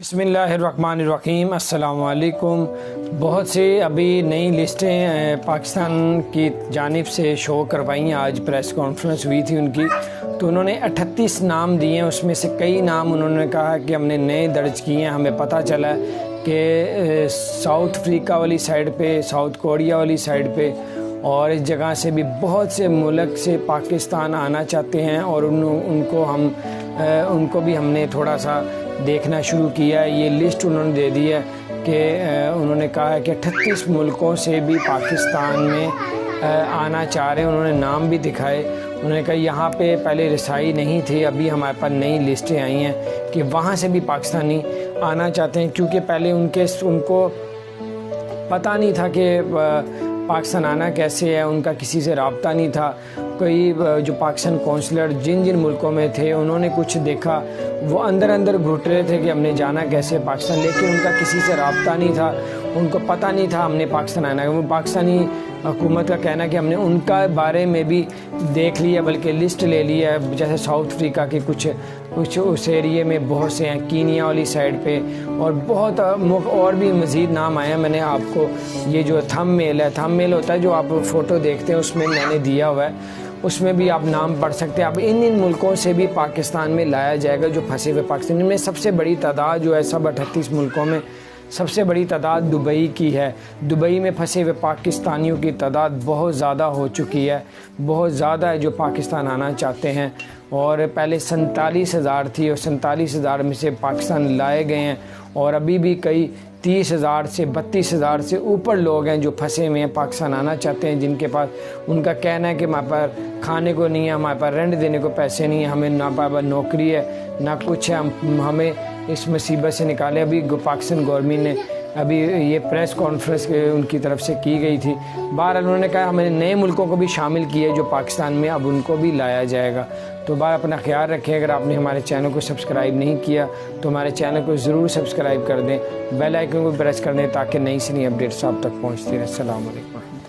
बिस्मिल्लाहिर्रहमानिर्रहीम अस्सलाम वालेकुम। बहुत से अभी नई लिस्टें पाकिस्तान की जानिब से शो करवाई। आज प्रेस कॉन्फ्रेंस हुई थी उनकी, तो उन्होंने 38 नाम दिए हैं। उसमें से कई नाम उन्होंने कहा कि हमने नए दर्ज किए हैं। हमें पता चला कि साउथ अफ्रीका वाली साइड पे, साउथ कोरिया वाली साइड पे और इस जगह से भी बहुत से मुल्क से पाकिस्तान आना चाहते हैं और उनको भी हमने थोड़ा सा देखना शुरू किया है। ये लिस्ट उन्होंने दे दी है कि उन्होंने कहा है कि 38 मुल्कों से भी पाकिस्तान में आना चाह रहे हैं। उन्होंने नाम भी दिखाए। उन्होंने कहा यहाँ पे पहले रसाई नहीं थी, अभी हमारे पास नई लिस्टें आई हैं कि वहाँ से भी पाकिस्तानी आना चाहते हैं, क्योंकि पहले उनको पता नहीं था कि पाकिस्तान आना कैसे है। उनका किसी से रब्ता नहीं था। कोई जो पाकिस्तान कौंसलर जिन मुल्कों में थे उन्होंने कुछ देखा, वो अंदर घुट रहे थे कि हमने जाना कैसे पाकिस्तान, लेकिन उनका किसी से रब्ता नहीं था। उनको पता नहीं था हमने पाकिस्तान आना है। वो पाकिस्तानी हुकूमत का कहना है कि हमने उनका बारे में भी देख लिया, बल्कि लिस्ट ले ली है। जैसे साउथ अफ्रीका के कुछ उस एरिए में बहुत से हैं, कीनिया वाली साइड पे, और बहुत और भी मज़ीद नाम आए हैं। मैंने आपको ये जो थंबनेल है, थंबनेल होता है जो आप फ़ोटो देखते हैं, उसमें मैंने दिया हुआ है, उसमें भी आप नाम पढ़ सकते हैं। अब इन मुल्कों से भी पाकिस्तान में लाया जाएगा जो फंसे हुए पाकिस्तानी में। सबसे बड़ी तादाद जो है सब 38 मुल्कों में सबसे बड़ी तादाद दुबई की है। दुबई में फंसे हुए पाकिस्तानियों की तादाद बहुत ज़्यादा हो चुकी है, बहुत ज़्यादा है जो पाकिस्तान आना चाहते हैं। और पहले 47,000 थी और 47,000 में से पाकिस्तान लाए गए हैं, और अभी भी कई 30,000 से 32,000 से ऊपर लोग हैं जो फंसे हुए हैं, पाकिस्तान आना चाहते हैं, जिनके पास उनका कहना है कि हमारे पास खाने को नहीं है, हमारे पास रेंट देने को पैसे नहीं है, हमें ना पास नौकरी है ना कुछ है, हमें इस मुसीबत से निकाले। अभी पाकिस्तान गवर्नमेंट ने अभी ये प्रेस कॉन्फ्रेंस उनकी तरफ से की गई थी। बहरहाल उन्होंने कहा हमने नए मुल्कों को भी शामिल किए जो पाकिस्तान में, अब उनको भी लाया जाएगा। तो बार अपना ख्याल रखें। अगर आपने हमारे चैनल को सब्सक्राइब नहीं किया तो हमारे चैनल को ज़रूर सब्सक्राइब कर दें, बेल आइकन को प्रेस कर दें ताकि नई से नई अपडेट्स आप तक पहुँचती रहे। अस्सलाम वालेकुम।